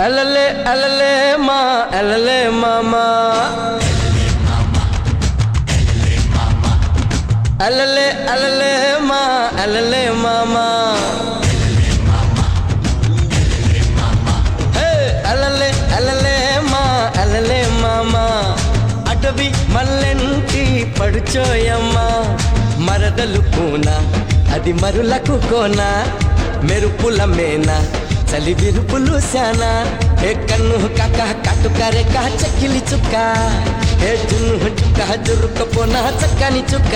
అలలే అలలే మా అలలే మామా అలలే అలలే మా అలలే మామా అలలే అలలే మా అలలే మామా అటవి మల్లెంటి పడుచోయమ్మా మరదలు పూన అది మరులకు కోన మెరుపుల మేనా చలి విరుపులు శానా ఏ కన్ను కాక కట్టుకరే కా చక్కిలి చుక్క ఏ జున్ను చుక్క జురుకపోనా చక్కని చుక్క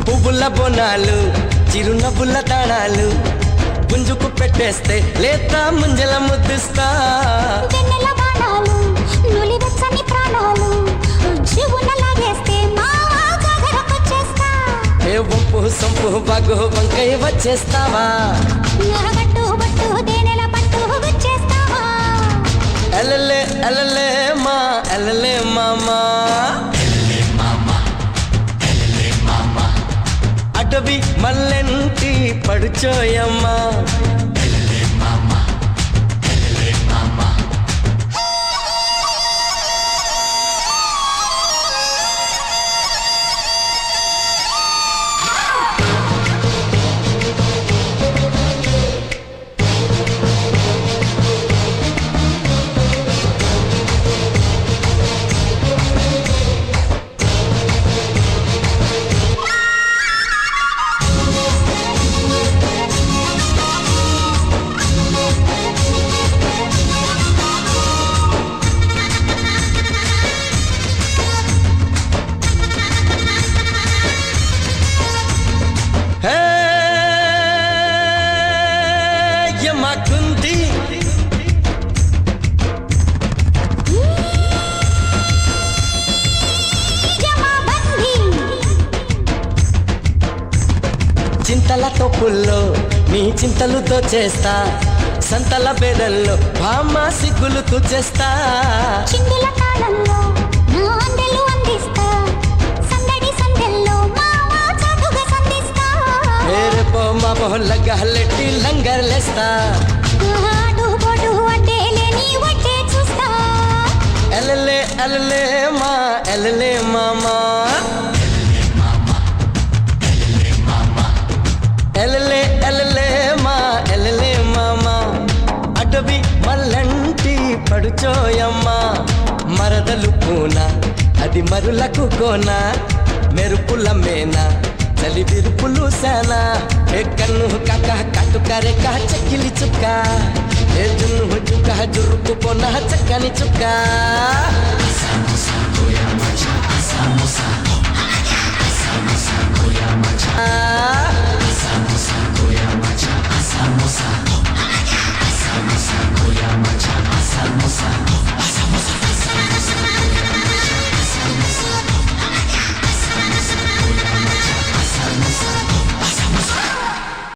పువ్వుల బోనాలు చిరునవ్వుల తాళాలు పుంజుకు పెట్టేస్తే లేత ముంజల ముద్దిస్తా ఏ వంపు సొంపు బాగు వంకై వచ్చేస్తావా అలలే అలలే మా అలలే మామా అటవి మల్లెంటి పడుచోయమ్మా చింతల తోపుల్లో నీ చింతలు దోచేస్తా సంతల బేదల్లో బామ్మ సిగ్గులు తుచేస్తా చిందుల తాళంలో నా అందెలు అందిస్తా సందడి సందెల్లో మావా చాటుగా సందిస్తా మేరే పోమా బొల్ల గహలెట్టి లంగర్లేస్తా ఆడు బొడు అడ్డేలే నీ వడ్డే చూస్తా అలలే అలలే మా అలలే మామా ఎలలే ఎలలే మా ఎలలే మామా అటవి మల్లంటి పడుచోయమ్మా మరదలు పూన అది మరులకు కోన మెరుపుల మేనా చలి విరుపులు శానా ఏ కన్ను కాక కట్టుకరే కా చక్కిలి చుక్క ఏ జున్ను చుక్క జురుకుపోనా చక్కని చుక్క